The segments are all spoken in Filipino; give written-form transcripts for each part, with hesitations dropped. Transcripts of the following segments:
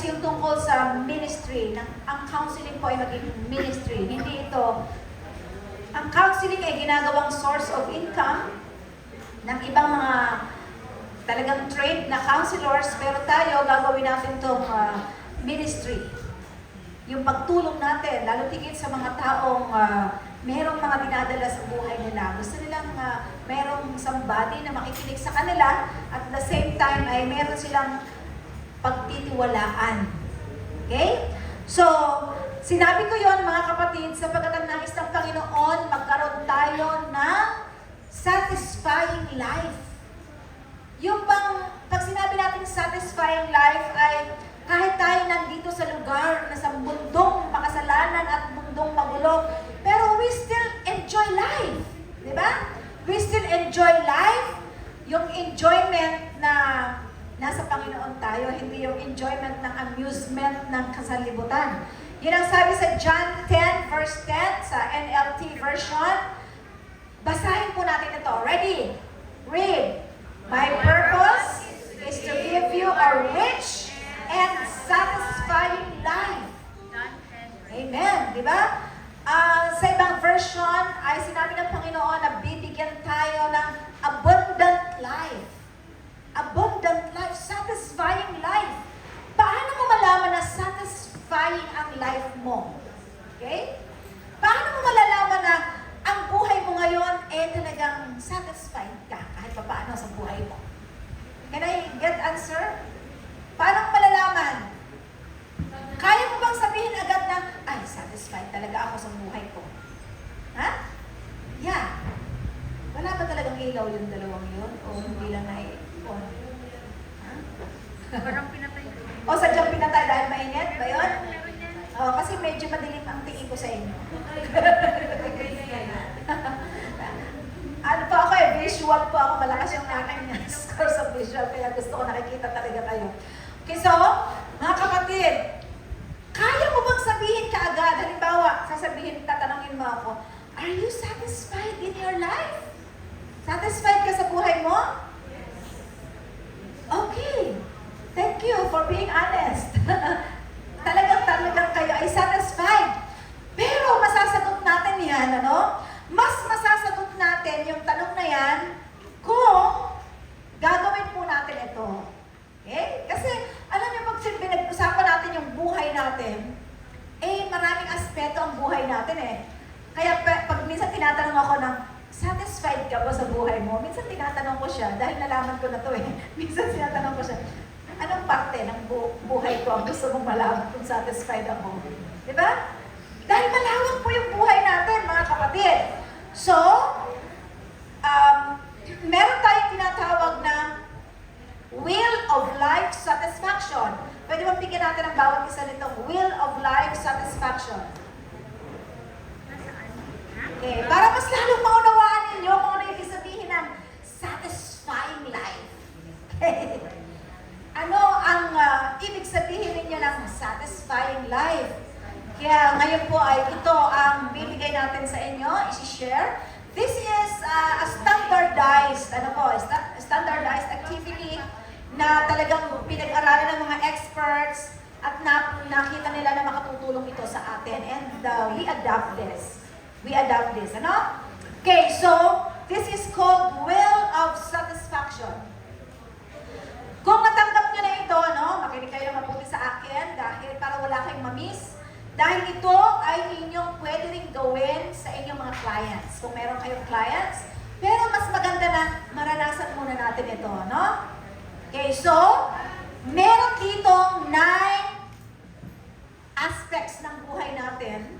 yung tungkol sa ministry. Ang counseling po ay maging ministry. Hindi ito. Ang counseling ay ginagawang source of income ng ibang mga talagang trained na counselors, pero tayo gagawin natin itong ministry. Yung pagtulong natin, lalo tigit sa mga taong merong mga dinadala sa buhay nila. Gusto nilang merong somebody na makikinig sa kanila at the same time ay meron silang pagtitiwalaan. Okay? So, sinabi ko yon mga kapatid, sapagkat ang nais ng Panginoon, magkaroon tayo ng satisfying life. Yung pag sinabi natin satisfying life ay kahit tayo nandito sa lugar na sa mundong makasalanan at mundong magulo, pero we still enjoy life. Di ba? We still enjoy life. Yung enjoyment na nasa Panginoon tayo, hindi yung enjoyment ng amusement ng kasalibutan. Yun ang sabi sa John 10 verse 10 sa NLT version. Basahin po natin ito. Ready? Read. My purpose is to give you a rich and satisfying life. Amen. Di ba? Sa ibang version ay sinabi ng Panginoon na bibigyan tayo ng abundant life. Abundant life, satisfying life. Paano mo malaman na satisfying ang life mo? Okay? Paano mo malalaman na ang buhay mo ngayon talagang satisfied ka kahit pa paano sa buhay mo? Can I get answer? Paano mo malalaman? Kaya mo bang sabihin agad na, ay, satisfied talaga ako sa buhay ko? Ha? Yeah. Wala ba talagang ilaw yung dalawang yun? O hindi lang na-on? Ha? Parang pinatay ko. O sadyang pinatay dahil mainit ba yun? O, kasi medyo madilim ang tingin ko sa inyo. Ano po ako visual po ako. Malakas yung aking score sa visual. Kaya gusto ko nakikita talaga kayo. Okay, so, mga kapatid, kaya mo bang sabihin kaagad? Halimbawa, tatanungin mo ako, are you satisfied in your life? Satisfied ka sa buhay mo? Okay. Thank you for being honest. Talagang kayo ay satisfied. Pero masasagot natin yan, ano? Mas masasagot natin yung tanong na yan kung gagawin po natin ito. Okay? Kasi, alam niyo, pag pinag-usapan natin yung buhay natin, maraming aspeto ang buhay natin Kaya pag minsan tinatanong ako ng, satisfied ka ba sa buhay mo? Minsan tinatanong ko siya, dahil nalaman ko na to Minsan tinatanong ko siya, anong parte ng buhay ko ang gusto mong malaman kung satisfied ako? Diba? Dahil malawak po yung buhay natin, mga kapatid. So, meron tayong tinatawag na will of life satisfaction. Pwede bang bigyan natin ang bawat isa nitong will of life satisfaction? Okay, para mas lalong maunawaan ninyo kung ano yung sabihin ng satisfying life. Okay. Ano ang ibig sabihin ninyo ng satisfying life? Kaya ngayon po ay ito ang bibigay natin sa inyo, isi-share. This is a standardized, standardized activity na talagang pinag-aralan ng mga experts at nakita nila na makatutulong ito sa atin. And we adopt this. We adopt this, ano? Okay, so this is called will of satisfaction. Kung natanggap nyo na ito, makinig kayo ng mabuti sa akin dahil para wala kayong mamiss. Dahil ito ay inyong pwede rin gawin sa inyong mga clients. Kung meron kayong clients, pero mas maganda na maranasan muna natin ito, no? Okay, so, meron ditong 9 aspects ng buhay natin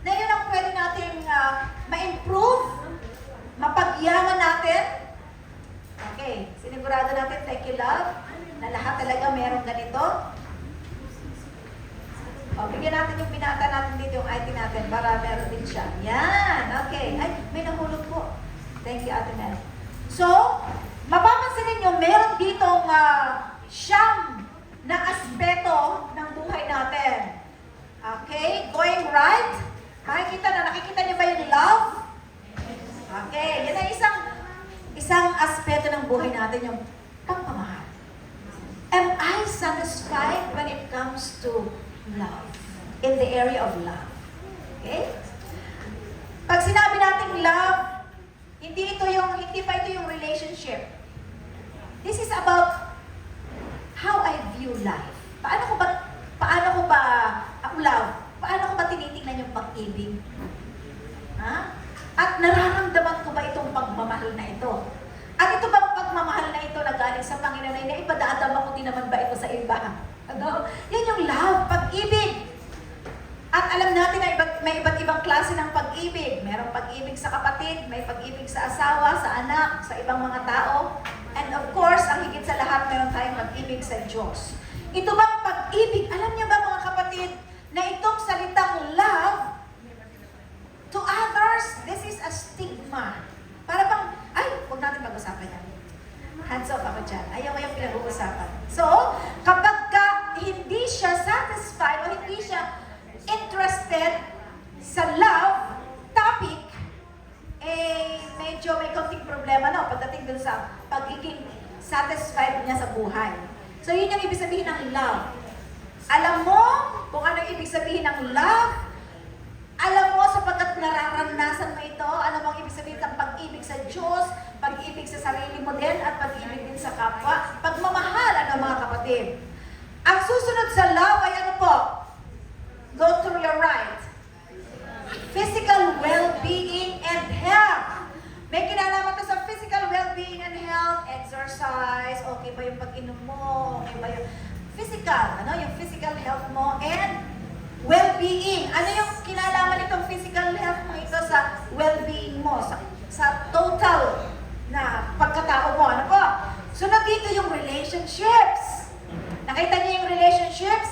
na yun ang pwede natin ma-improve, mapagyaman natin. Okay, sinigurado natin, thank you love, na lahat talaga meron ganito. O, bigyan natin yung binata natin dito, yung IT natin, para meron din siya. Yan, okay. Ay, may nahulog po. Thank you, Ate Mel. So, mapapansin ninyo, meron ditong siyam na aspeto ng buhay natin. Okay, going right. Nakikita niyo ba yung love? Okay, yan ay isang aspeto ng buhay natin, yung pagmamahal. Am I satisfied when it comes comes to love, in the area of love. Okay? Pag sinabi nating love, hindi pa ito yung relationship. This is about how I view life. Paano ko ba love? Paano ko ba tinitingnan yung pag-ibig? Ha? At nararamdaman ko ba itong pagmamahal na ito? At ito bang pagmamahal na ito na galing sa Panginoon ay naipadadama ko din naman ba ito sa iba? Ano? Yan yung love, pag-ibig. At alam natin na may iba't ibang klase ng pag-ibig. Merong pag-ibig sa kapatid, may pag-ibig sa asawa, sa anak, sa ibang mga tao. And of course, ang higit sa lahat, meron tayong pag-ibig sa Diyos. Ito bang pag-ibig? Alam niyo ba mga kapatid, na itong salitang love to others, this is a stigma. Para bang, huwag natin pag-usapan yan. Hands off ako dyan. Ayaw yung pinag-uusapan. So, kapag hindi siya satisfied o hindi siya interested sa love topic, medyo may konting problema na pagdating dun sa pagiging satisfied niya sa buhay. So, yun yung ibig sabihin ng love. Alam mo kung ano yung ibig sabihin ng love? Alam mo sapagkat nararanasan mo ito, ano bang ibig sabihin ng pag-ibig sa Diyos, pag-ibig sa sarili mo din, at pag-ibig din sa kapwa, pagmamahal, ano mga kapatid. Ang susunod sa love ay ano po? Go to your right. Physical well-being and health. May kinalaman to sa physical well-being and health, exercise, okay ba yung pag-inom mo, okay ba yung physical, yung physical health mo, and well-being. Ano yung kinalaman nitong physical health mo ito sa well-being mo, sa total na pagkatao mo, ano po? Sunod dito yung relationships. Nakita niyo yung relationships?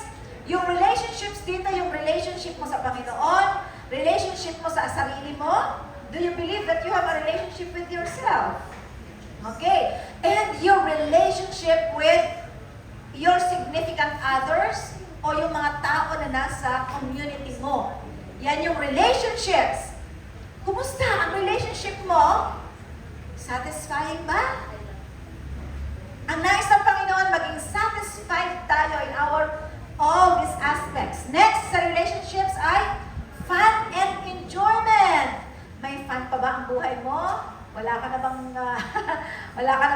Yung relationships dito, yung relationship mo sa Panginoon, relationship mo sa sarili mo. Do you believe that you have a relationship with yourself? Okay. And your relationship with your significant others o yung mga tao na nasa community mo. Yan yung relationships. Kumusta ang relationship mo? Satisfying ba? Ang nais ng Panginoon, maging satisfied tayo in all these aspects. Next sa relationships ay fun and enjoyment. May fun pa ba ang buhay mo? Wala ka na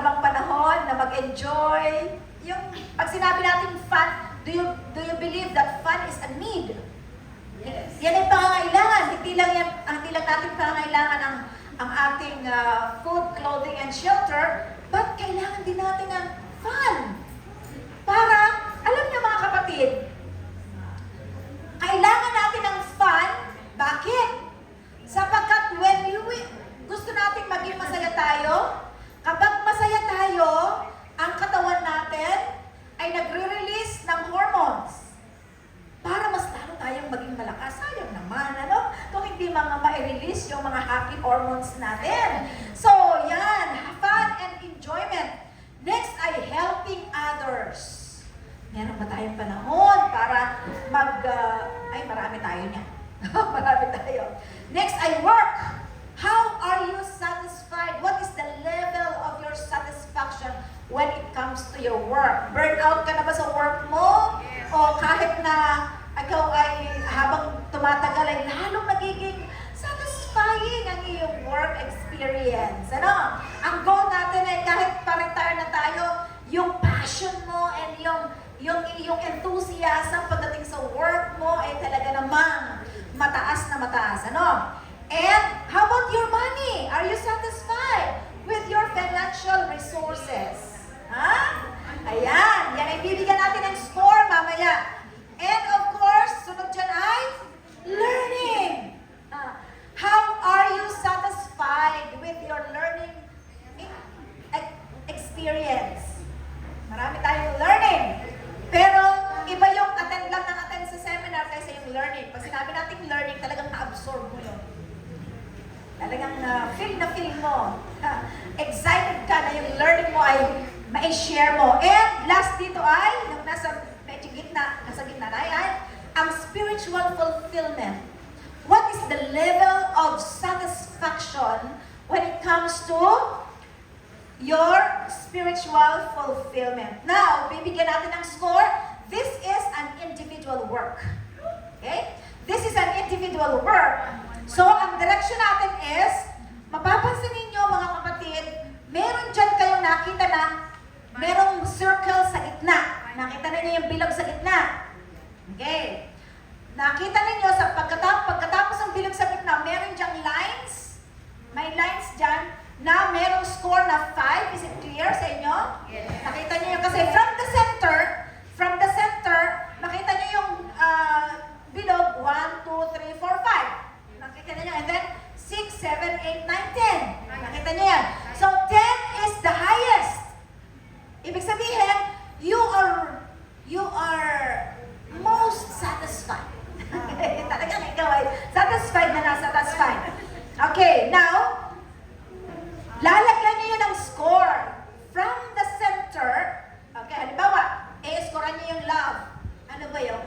bang panahon na mag-enjoy? Yung pag sinabi natin fun, do you believe that fun is a need? Yes. Yan ay pangangailangan. Hindi lang natin pangangailangan ang ating food, clothing, and shelter, but kailangan din natin ng fun. Para, alam niyo mga kapatid, kailangan natin ng fun. Bakit? Sapagkat gusto natin maging masaya tayo, kapag masaya tayo, ang katawan natin ay nagre-release ng hormones para mas lalo tayong maging malakas. Sayang naman, kung hindi ma-release yung mga happy hormones natin. So, yan, fun and enjoyment. Next ay helping others. Meron ba tayong panahon para marami tayo niyan. Marami tayo. Next ay work. How are you satisfied? What is the level of your satisfaction when it comes to your work? Burnout ka na ba sa work mo? O kahit na ikaw ay habang tumatagal ay lalong nagiging satisfying ang iyong work experience. Ang goal natin ay kahit pa-retire na tayo, yung passion mo and yung enthusiasm pagdating sa work mo ay talaga namang mataas na mataas. And how about your money? Are you satisfied with your financial resources? Ayan, yan ay bibigyan natin ng score mamaya. And of course, sunod dyan ay learning. How are you satisfied with your learning experience? Marami tayong learning. Pero iba yung attend sa seminar kaysa yung learning. Pag sinabi natin learning, talagang na-absorb mo yun. Talagang feel na feel mo. Excited ka na yung learning mo ay ma-share mo. And last dito ay, yung nasa gitna na ay, ang spiritual fulfillment. What is the level of satisfaction when it comes to your spiritual fulfillment? Now, bibigyan natin ng score. This is an individual work. Okay? This is an individual work. So, ang direction natin is, mapapansin ninyo mga kapatid, meron dyan kayong nakita na merong circle sa gitna. Nakita ninyo yung bilog sa gitna. Okay. Nakita ninyo sa pagkatapos ng bilog sa gitna, meron dyang lines. May lines dyan na merong score na 5. Is it clear sa inyo? Yes. Nakita niyo yun kasi from the center, nakita niyo yung bilog 1, 2, 3, 4, 5. Nakita niyo, and then 6, 7, 8, 9, 10. Nakita niyo yan. So 10 is the highest. Ibig sabihin, you are most satisfied. Talagang ikaw ay satisfied na nasa taas 5. Okay, now, lalagyan niyo yun ng score from the center. Okay, halimbawa, i-scorean niyo yung love. Ano ba yun?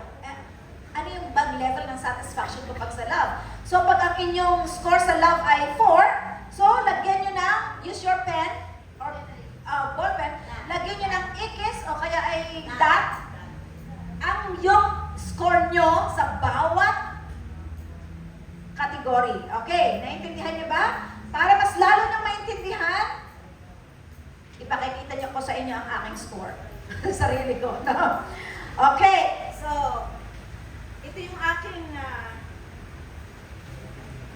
Ano yung bag level ng satisfaction kapag sa love? So, pag ang inyong score sa love ay 4, so, lagyan niyo ng, use your pen, or ball pen, lagyan niyo ng ikis, o kaya ay dot, ang yung score nyo sa bawat category. Okay, naiintindihan niyo ba? Para mas lalo nang maintindihan, ipakikita niyo ko sa inyo ang aking score. Sarili ko. No? Okay, so, ito yung aking,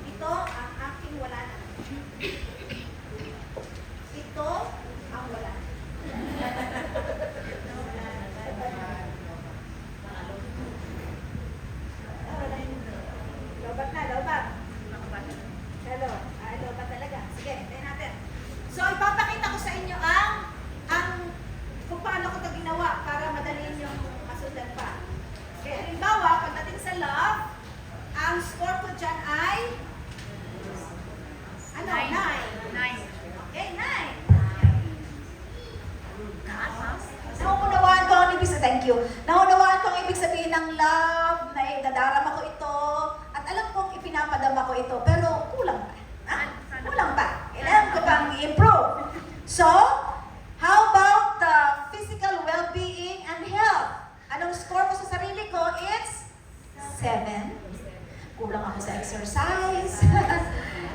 ito ang aking wala na. Ito ang wala na. Lobat na, lobat. Lobat talaga. Sige, tayo natin. So, ipapakita ko sa inyo kung paano ko ito ginawa para madali yung masundan pa. Okay, halimbawa, pagdating sa love, ang score ko dyan ay, ano? 9. Okay, 9. Naunawaan ko ang ibig sabihin, thank you. Naunawaan ko ang ibig sabihin ng love, na dadarama ko ito, at alam kong ipinapadama ko ito, pero kulang pa. Ha? Kulang pa. Kailangan ko pang i-improve. So, how about the physical well-being and health? Anong score ko sa sarili ko? It's 7. Kulang ako sa exercise.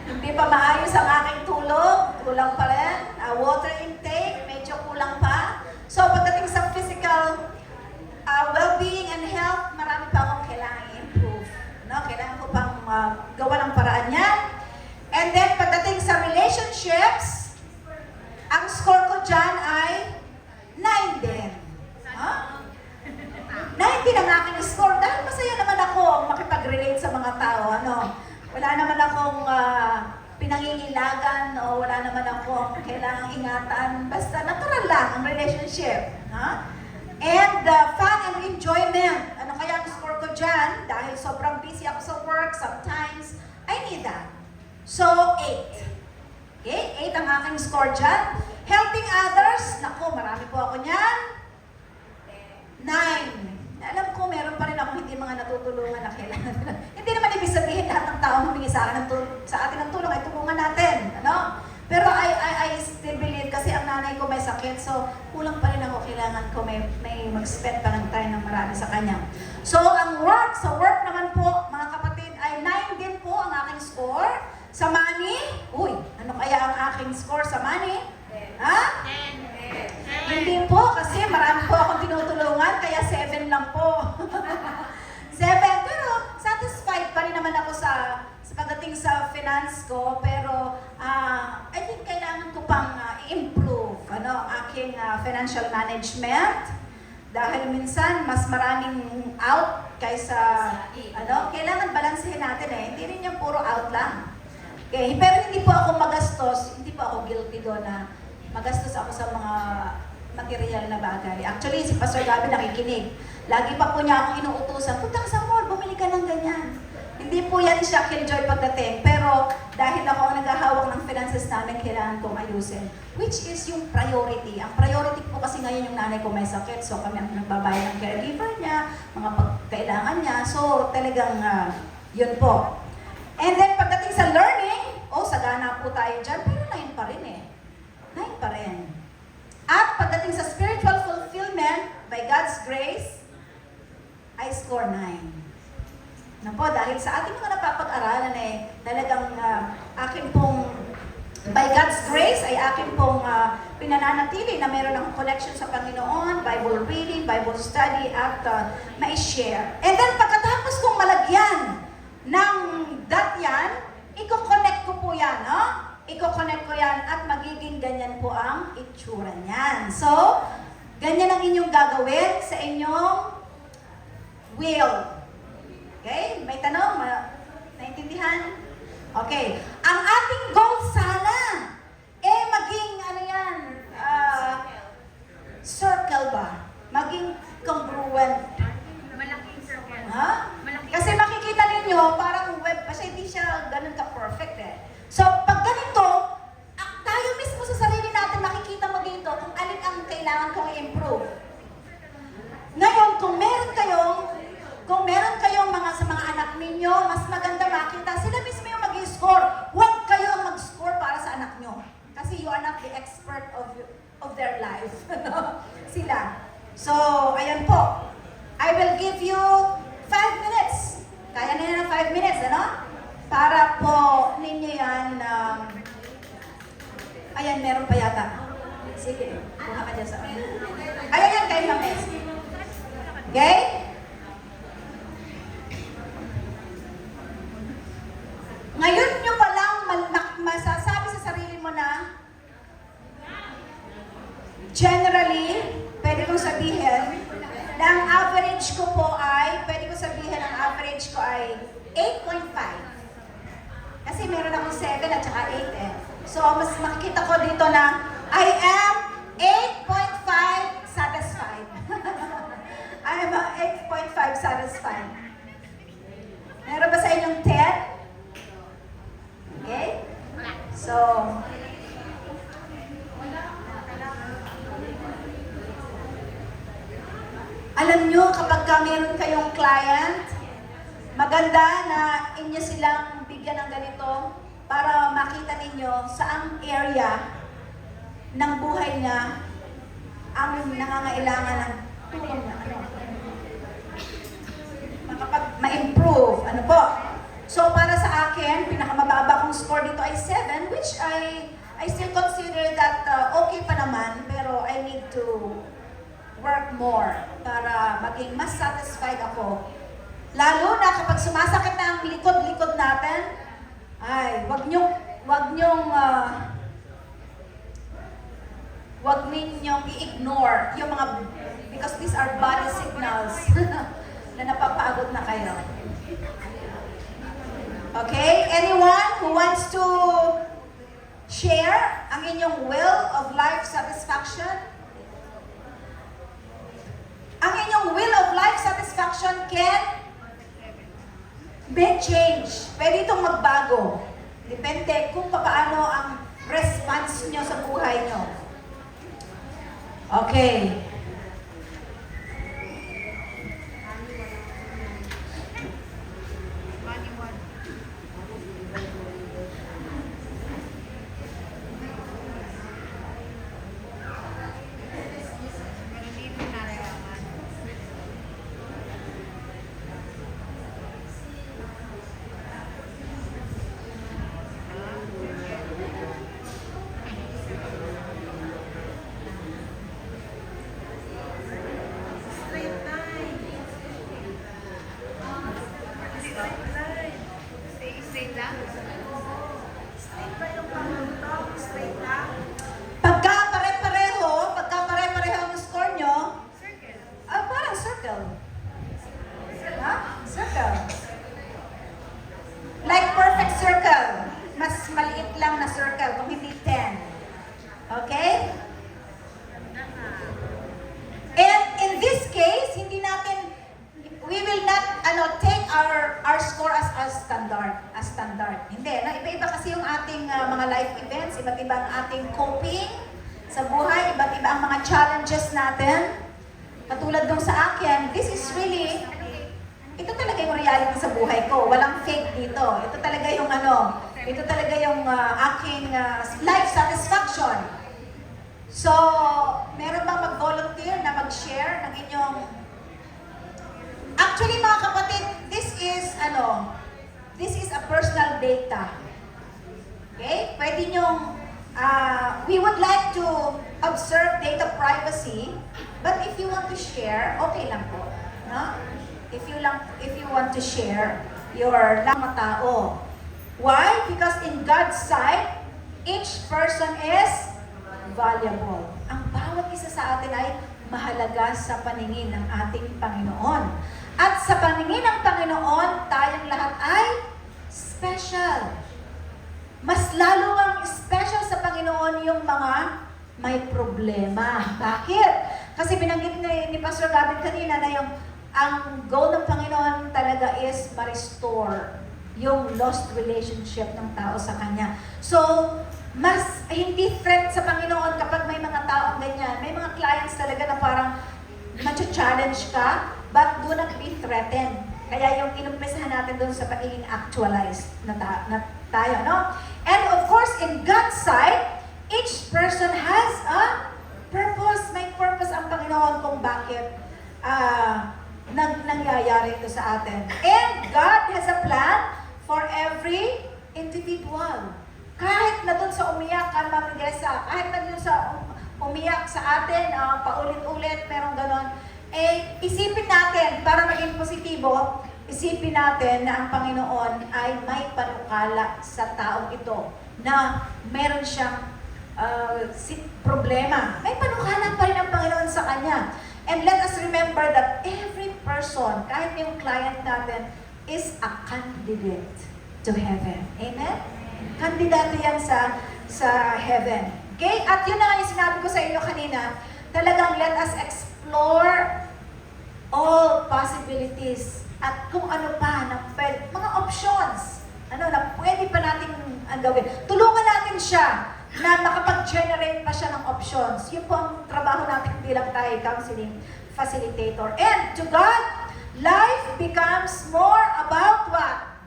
Hindi pa maayos ang aking tulog. Kulang pa rin. Water intake, medyo kulang pa. So, pagdating sa physical well-being and health, marami pa akong kailangan i-improve. No? Kailangan ko pang gawa ng paraan yan. And then, pagdating sa relationships, ang score ko dyan ay 9 din. Huh? 9 din ang aking score. Dahil masaya naman ako makipag-relate sa mga tao. Ano? Wala naman akong pinangingilagan o wala naman akong kailangang ingatan. Basta natural lang ang relationship. Huh? And fun and enjoyment. Ano kaya ang score ko dyan? Dahil sobrang busy ako sa work, sometimes I need that. So, 8. Okay? 8 ang aking score dyan. Helping others. Naku, marami po ako niyan. 9. Alam ko, meron pa rin ako hindi mga natutulungan na kailangan. Hindi naman ibig sabihin lahat ng tao humingi sa atin ng tulong ay tulungan natin. Ano? Pero I still believe kasi ang nanay ko may sakit, so kulang pa rin ako, kailangan ko may mag-spend pa ng time ng marami sa kanya. So, sa work naman po, mga kapatid, ay 9 din po ang aking score. Sa money, ano kaya ang aking score sa money? Ha? 10. Hindi po, kasi marami po akong tinutulungan, kaya 7 lang po. 7, pero satisfied pa rin naman ako sa pagdating sa finance ko, pero I think kailangan ko pang i-improve aking financial management. Dahil minsan, mas maraming out kaysa, kailangan balansehin natin eh. Hindi rin yung puro out lang. Okay, pero hindi po ako magastos, hindi po ako guilty doon na magastos ako sa mga material na bagay. Actually, si Pastor Gabi nakikinig. Lagi pa po niya akong inuutusan, punta ka sa mall, bumili ka ng ganyan. Hindi po yan siya killjoy pagdating, pero dahil ako ang naghahawak ng finances namin, kailangan kong ayusin. Which is yung priority. Ang priority po kasi ngayon yung nanay ko may sakit, so kami ang nagbabayad ng caregiver niya, mga pagkailangan niya. So talagang yun po. And then pagdating sa learning, sagana po tayo dyan, pero 9 pa rin eh. 9 pa rin. At pagdating sa spiritual fulfillment, by God's grace, I score 9. Na po, dahil sa ating mga napapag-aralan talagang akin pong, by God's grace, ay akin pong pinananatili na meron akong connection sa Panginoon, Bible reading, Bible study, at ma-share. And then, pagkatapos kong malagyan ng yan, i-connect ko po yan, no? I-connect ko yan at magiging ganyan po ang itsura niyan. So, ganyan ang inyong gagawin sa inyong will. Okay? May tanong? Naintindihan? Okay. Ang ating goal sana, maging, circle ba? Maging congruent. Malaking circle. Ha? Malaking Kasi makikita ninyo, parang web, kasi hindi siya ganun ka-perfect eh. So, pag ganito, tayo mismo sa sarili natin makikita mo dito kung alin ang kailangan kong i-improve. Ngayon, kung meron kayong mga sa mga anak ninyo, mas maganda makita, sila mismo yung mag-i-score. Huwag kayo ang mag-score para sa anak nyo. Kasi you are not the expert of their life. Sila. So, ayan po. I will give you 5 minutes. Kaya na yan ng 5 minutes, ano? Para po ninyo yan, ayan, meron pa yata. Sige, kuha ka dyan sa akin. Ayan yan, kayo lang guys. Okay? Ngayon nyo palang masasabi sa sarili mo na, generally, pwede kong sabihin, na ang average ko po ay, pwede kong sabihin ang average ko ay 8.5. Kasi meron akong 7 at saka 8 eh. So, mas makikita ko dito na I am 8.5 satisfied. I am 8.5 satisfied. Meron ba sa inyong 10? Okay? So, alam nyo, kapag meron kayong client, maganda na inyo silang bigyan ng ganito para makita ninyo saang area ng buhay niya ang nangangailangan ng tulong na makapag ma-improve. Ano po? So, para sa akin, pinakamababa kong score dito ay 7, which I still consider that okay pa naman, pero I need to work more para maging mas satisfied ako. Lalo na kapag sumasakit na ang likod-likod natin, ay, wag ninyong i-ignore yung mga, because these are body signals na napapagod na kayo. Okay? Anyone who wants to share ang inyong will of life satisfaction? Ang inyong will of life satisfaction can make change. Pwede itong magbago. Depende kung paano ang response nyo sa buhay nyo. Okay. Pagka pare-pareho ang score nyo, parang circle. Ha? Circle. Like perfect circle. Mas maliit lang na circle, kung hindi 10. Okay? And in this case, we will not take our score as standard. Hindi. No? Iba-iba kasi yung ating mga life events, iba't iba ang ating coping sa buhay, iba't iba ang mga challenges natin. Katulad dong sa akin, ito talaga yung reality sa buhay ko. Walang fake dito. Ito talaga yung aking life satisfaction. So, meron bang mag-volunteer na mag-share ng inyong Actually, mga kapatid, this is a personal data. Okay? Pwede nyong, we would like to observe data privacy, but if you want to share, okay lang po. No? If you want to share your mga tao. Why? Because in God's sight, each person is valuable. Ang bawat isa sa atin ay mahalaga sa paningin ng ating Panginoon. At sa paningin ng Panginoon, tayong lahat ay special. Mas lalo ang special sa Panginoon yung mga may problema. Bakit? Kasi binanggit ni Pastor Gavin kanina na ang goal ng Panginoon talaga is ma-restore yung lost relationship ng tao sa Kanya. So, mas hindi threat sa Panginoon kapag may mga taong ganyan. May mga clients talaga na parang matcha-challenge ka, but do not be threatened. Kaya yung inumpisahan natin doon sa pagiging actualized na tayo, no? And of course, in God's sight, each person has a purpose. May purpose ang Panginoon kung bakit nangyayari ito sa atin. And God has a plan for every individual. Kahit na doon sa umiyak ka, Ma'am Gesa, kahit na doon sa umiyak sa atin, paulit-ulit, merong ganon, isipin natin, para maging positibo, isipin natin na ang Panginoon ay may panukala sa taong ito, na meron siyang problema. May panukala pa rin ang Panginoon sa kanya. And let us remember that every person, kahit yung client natin, is a candidate to heaven. Amen? Kandidato yan sa heaven. Okay? At yun na nga yung sinabi ko sa inyo kanina, talagang let us explore all possibilities at kung ano pa na mga options na pwede pa natin gawin. Tulungan natin siya na makapag-generate pa siya ng options. Yun po ang trabaho natin bilang tayo counseling facilitator. And to God, life becomes more about what?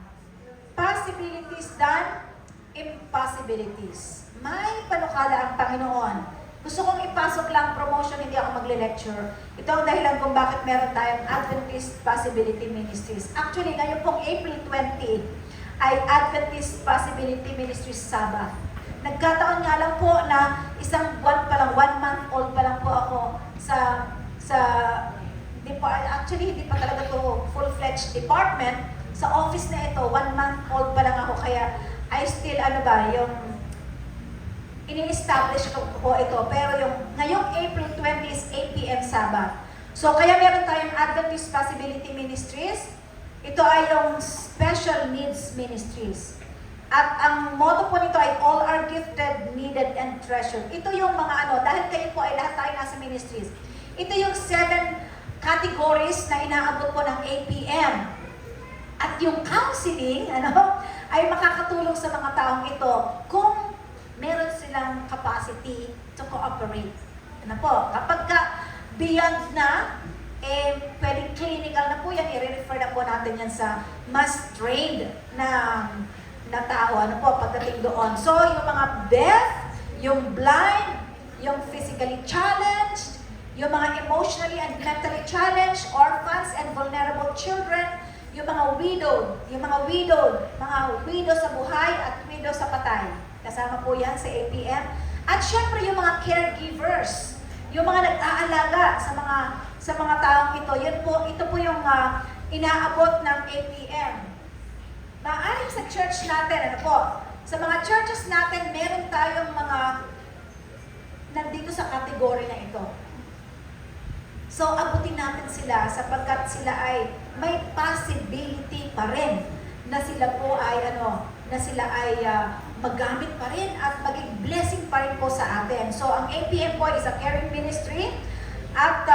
Possibilities than impossibilities. May panukala ang Panginoon. Gusto kong ipasok lang promotion, hindi ako magle-lecture. Ito ang dahilan kung bakit meron tayong Adventist Possibility Ministries. Actually, ngayon pong April 20 ay Adventist Possibility Ministries Sabbath. Nagkataon nga lang po na isang buwan pa lang, 1 month old pa lang po ako actually, hindi pa talaga to full-fledged department. Sa office na ito, 1 month old pa lang ako, kaya I still, yung ini-establish ko po ito. Pero yung ngayong April 20 is 8 p.m. Sabbath. So, kaya meron tayong Adventist Possibility Ministries. Ito ay yung Special Needs Ministries. At ang motto po nito ay all are gifted, needed, and treasured. Ito yung mga dahil kayo po ay lahat tayo nasa ministries. Ito yung 7 categories na inaabot po ng 8 p.m. At yung counseling, ay makakatulong sa mga taong ito kung meron silang capacity to cooperate. Kapag beyond na, pwedeng clinical na po yan, i-refer na po natin yan sa mas trained na tao, pagdating doon. So, yung mga deaf, yung blind, yung physically challenged, yung mga emotionally and mentally challenged, orphans and vulnerable children, yung mga widow sa buhay at widow sa patay. Kasama po yan sa APM. At syempre yung mga caregivers, yung mga nag-aalaga sa mga taong ito. Ito po yung inaabot ng APM. Maaring sa church natin, sa mga churches natin, meron tayong mga nandito sa kategory na ito. So, abutin natin sila sapagkat sila ay may possibility pa rin na sila po ay magamit pa rin at maging blessing pa rin po sa atin. So, ang APM po is a caring ministry at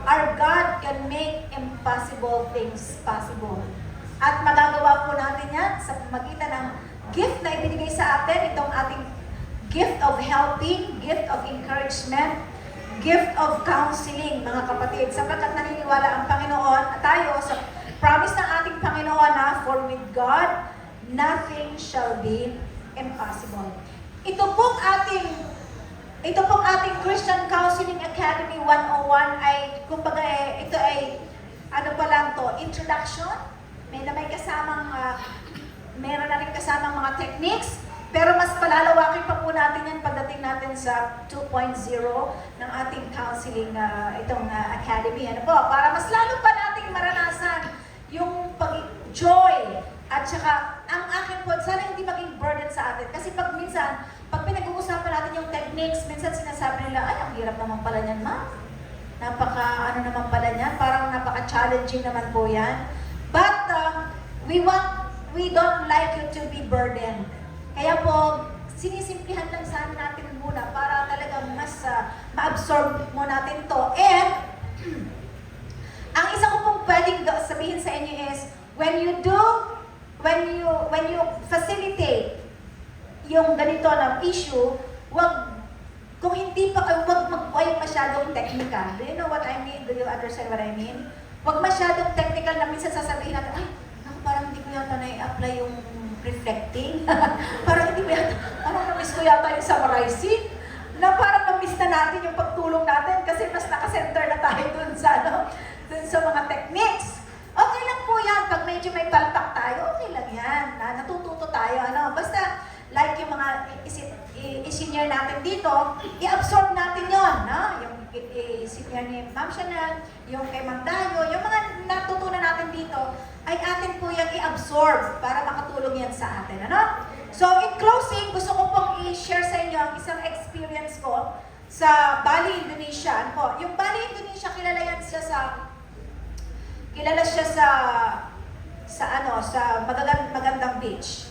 our God can make impossible things possible. At magagawa po natin yan sa pamagitan ng gift na ibinigay sa atin, itong ating gift of helping, gift of encouragement, gift of counseling, mga kapatid, sapagkat naniniwala ang Panginoon, tayo sa promise ng ating Panginoon na, for with God, nothing shall be impossible. Ito pong ating Christian Counseling Academy 101 ay, kumbaga, ito ay ano pa lang to, introduction. May kasamang, meron na rin kasamang mga techniques. Pero mas palalawakin pa po natin yan pagdating natin sa 2.0 ng ating counseling academy. Ano po? Para mas lalo pa nating maranasan yung joy at saka ang akin po, sana hindi maging burden sa atin. Kasi pag minsan, pag pinag-uusapan natin yung techniques, minsan sinasabi nila, ay, ang hirap naman pala niyan, ma'am. Ano naman pala niyan, parang napaka-challenging naman po yan. But we don't like you to be burdened. Kaya po, sinisimplihan lang sana natin muna para talagang mas ma-absorb mo natin to. And, ang isa ko pong pwedeng sabihin sa inyo is, when you facilitate yung ganito ng issue, kung hindi pa kayo, wag masyadong technical. Do you know what I mean? Do you understand what I mean? Wag masyadong technical na minsan sasabihin natin, ay, parang hindi ko yata na-i-apply yung reflecting. Parang hindi ko yata, na-miss ko yata yung summarizing. Na parang na-miss na natin yung pagtulong natin kasi mas nakasenter na tayo dun sa mga techniques. Okay lang po yan. Pag medyo may palpak tayo, okay lang yan. Natututo tayo. Basta, like yung mga i-senior natin dito, i-absorb natin yon, yung i-senior ni Ma'am Chanel, yung kay Ma'am Dayo, yung mga natutunan natin dito, ay atin po yung i-absorb para makatulong yan sa atin. So, in closing, gusto ko pong i-share sa inyo ang isang experience ko sa Bali, Indonesia. Yung Bali, Indonesia, kilala siya sa magandang beach.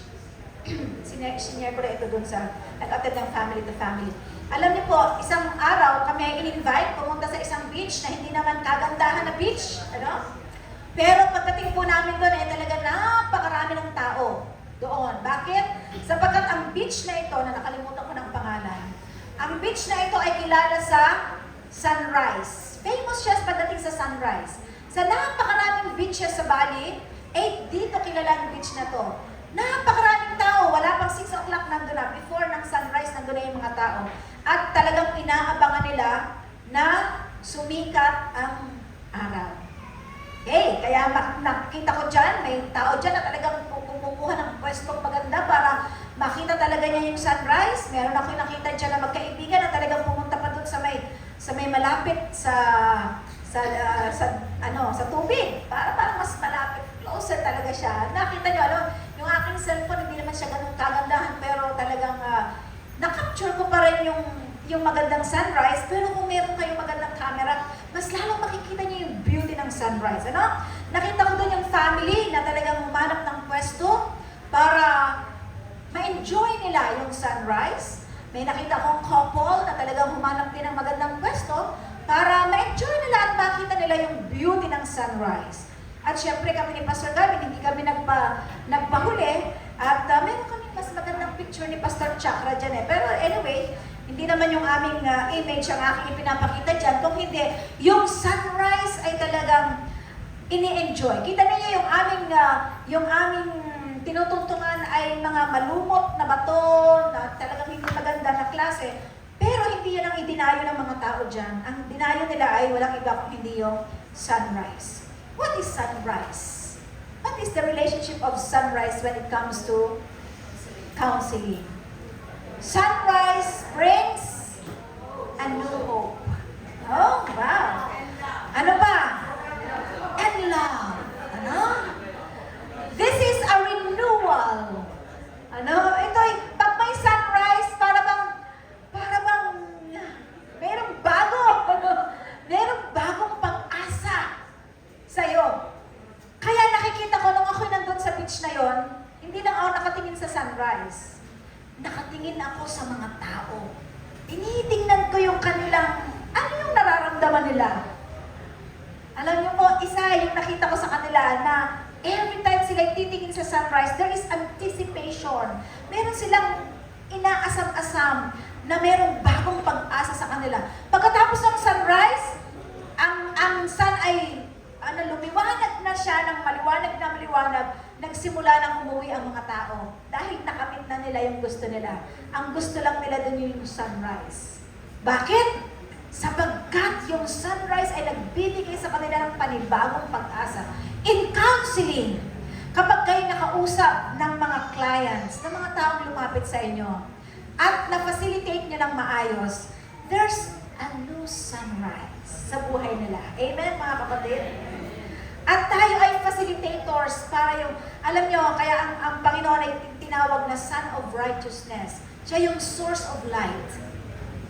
Senior ko rin ito dun sa nag-attend ng family to family. Alam niyo po, isang araw kami ay in-invite pumunta sa isang beach na hindi naman kagandahan na beach. Pero pagdating po namin doon ay talaga napakarami ng tao doon. Bakit? Sapagkat ang beach na ito, na nakalimutan ko ng pangalan, ang beach na ito ay kilala sa sunrise. Famous siya pagdating sa sunrise. Sa napakaraming beaches sa Bali, dito kilala ang beach na to. Napakaraming tao, wala pang 6 o'clock nandun na. Before ng sunrise, nandun na yung mga tao. At talagang inaabangan nila na sumikat ang araw. Okay, kaya nakita ko dyan, may tao dyan na talagang kumukuha ng pwestong maganda para makita talaga niya yung sunrise. Meron ako nakita dyan na magkaibigan na talagang pumunta pa dun sa may malapit sa tubig. Parang mas malapit, closer talaga siya. Nakita niyo, yung aking cellphone, hindi naman siya ganun kagandahan, pero talagang na-capture ko pa rin yung magandang sunrise. Pero kung meron kayong magandang camera, mas lalong makikita niyo yung beauty ng sunrise. Nakita ko doon yung family na talagang humanap ng pwesto para ma-enjoy nila yung sunrise. May nakita kong couple na talagang humanap din ng magandang pwesto para ma-enjoy nila at makita nila yung beauty ng sunrise. At syempre kami ni Pastor Gavin, hindi kami nagpahuli at meron kami mas magandang picture ni Pastor Chakra dyan . Pero anyway, hindi naman yung aming image ang aking ipinapakita dyan. Kung hindi, yung sunrise ay talagang ini-enjoy. Kita niyo yung aming tinutungtungan ay mga malumot na bato, na talagang hindi maganda na klase. Pero hindi yan ang idinayo ng mga tao dyan. Ang dinayo nila ay walang iba kung hindi yung sunrise. What is sunrise? What is the relationship of sunrise when it comes to counseling? Sunrise brings a new hope. Oh, wow. Ano pa? And love. This is a renewal. Ito ay, pag may sunrise, para bang merong bagong pag-asa sa'yo. Kaya nakikita ko, nung ako nandun sa beach na yon, hindi lang ako nakatingin sa sunrise. Nakatingin ako sa mga tao. Tinitingnan ko yung kanilang, ano yung nararamdaman nila. Alam niyo po, isa yung nakita ko sa kanila na every time sila titingin sa sunrise, there is anticipation. Meron silang inaasam-asam na merong bagong pag-asa sa kanila. Pagkatapos ng sunrise, ang sun ay lumiwanag na siya ng maliwanag na maliwanag, nagsimula nang umuwi ang mga tao. Dahil nakamit na nila yung gusto nila. Ang gusto lang nila dun yung sunrise. Bakit? sapagkat yung sunrise ay nagbibigay sa kanila ng panibagong pag-asa. In counseling, kapag kayo nakausap ng mga clients, ng mga taong lumapit sa inyo, at na-facilitate nyo ng maayos, there's a new sunrise sa buhay nila. Amen, mga kapatid? At tayo ay facilitators para yung, alam nyo, kaya ang Panginoon ay tinawag na Son of Righteousness. Siya yung source of light.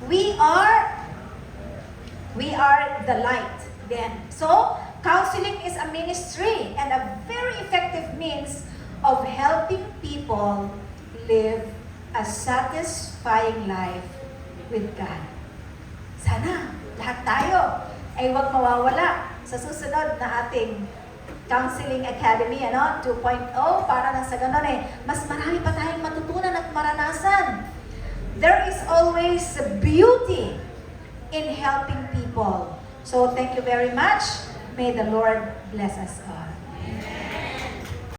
We are the light. Then, so, counseling is a ministry and a very effective means of helping people live a satisfying life with God. Sana lahat tayo ay huwag mawawala sa susunod na ating Counseling Academy 2.0 para na sa ganun mas marami pa tayong matutunan at maranasan. There is always beauty in helping people. So thank you very much. May the Lord bless us all.